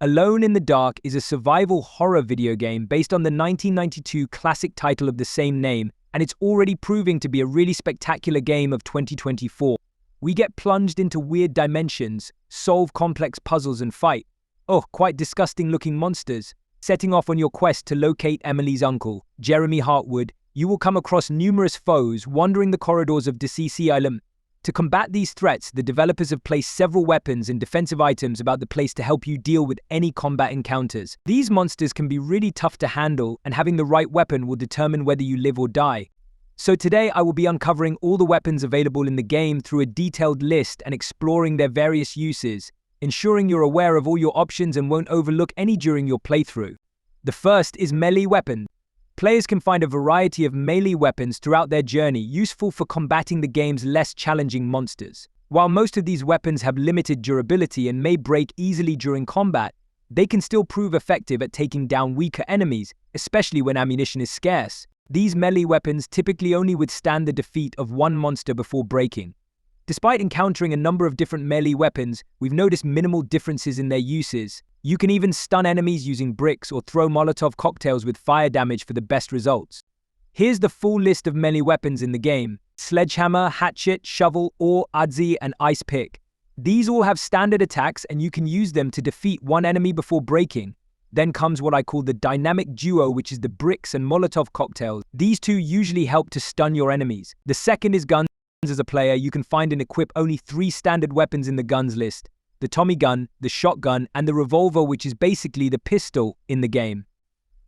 Alone in the Dark is a survival horror video game based on the 1992 classic title of the same name, and it's already proving to be a really spectacular game of 2024. We get plunged into weird dimensions, solve complex puzzles and fight, quite disgusting-looking monsters. Setting off on your quest to locate Emily's uncle, Jeremy Hartwood, you will come across numerous foes wandering the corridors of S.A.M. To combat these threats, the developers have placed several weapons and defensive items about the place to help you deal with any combat encounters. These monsters can be really tough to handle, and having the right weapon will determine whether you live or die. So today I will be uncovering all the weapons available in the game through a detailed list and exploring their various uses, ensuring you're aware of all your options and won't overlook any during your playthrough. The first is melee weapons. Players can find a variety of melee weapons throughout their journey, useful for combating the game's less challenging monsters. While most of these weapons have limited durability and may break easily during combat, they can still prove effective at taking down weaker enemies, especially when ammunition is scarce. These melee weapons typically only withstand the defeat of one monster before breaking. Despite encountering a number of different melee weapons, we've noticed minimal differences in their uses. You can even stun enemies using bricks or throw Molotov cocktails with fire damage for the best results. Here's the full list of melee weapons in the game: sledgehammer, hatchet, shovel, oar, adze, and ice pick. These all have standard attacks and you can use them to defeat one enemy before breaking. Then comes what I call the dynamic duo, which is the bricks and Molotov cocktails. These two usually help to stun your enemies. The second is guns. As a player, you can find and equip only 3 standard weapons in the guns list: the Tommy gun, the shotgun, and the revolver, which is basically the pistol in the game.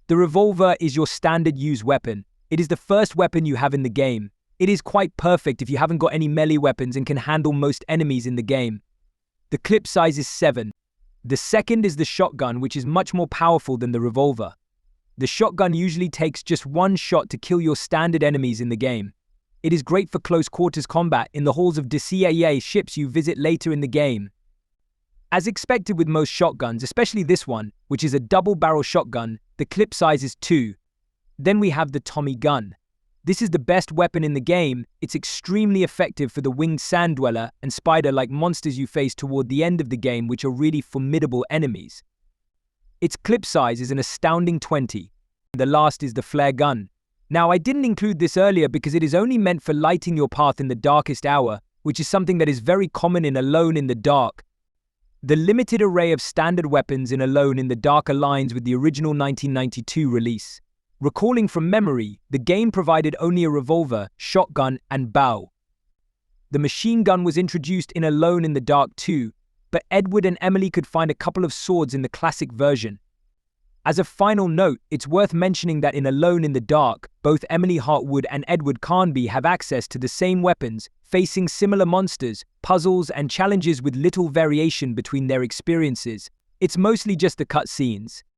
The revolver is your standard use weapon. It is the first weapon you have in the game. It is quite perfect if you haven't got any melee weapons and can handle most enemies in the game. The clip size is 7. The second is the shotgun, which is much more powerful than the revolver. The shotgun usually takes just one shot to kill your standard enemies in the game. It is great for close quarters combat in the halls of S.A.M. ships you visit later in the game. As expected with most shotguns, especially this one, which is a double-barrel shotgun, the clip size is 2. Then we have the Tommy gun. This is the best weapon in the game. It's extremely effective for the winged sand dweller and spider-like monsters you face toward the end of the game, which are really formidable enemies. Its clip size is an astounding 20. The last is the flare gun. Now, I didn't include this earlier because it is only meant for lighting your path in the darkest hour, which is something that is very common in Alone in the Dark. The limited array of standard weapons in Alone in the Dark aligns with the original 1992 release. Recalling from memory, the game provided only a revolver, shotgun, and bow. The machine gun was introduced in Alone in the Dark too, but Edward and Emily could find a couple of swords in the classic version. As a final note, it's worth mentioning that in Alone in the Dark, both Emily Hartwood and Edward Carnby have access to the same weapons, facing similar monsters, puzzles, and challenges with little variation between their experiences. It's mostly just the cutscenes.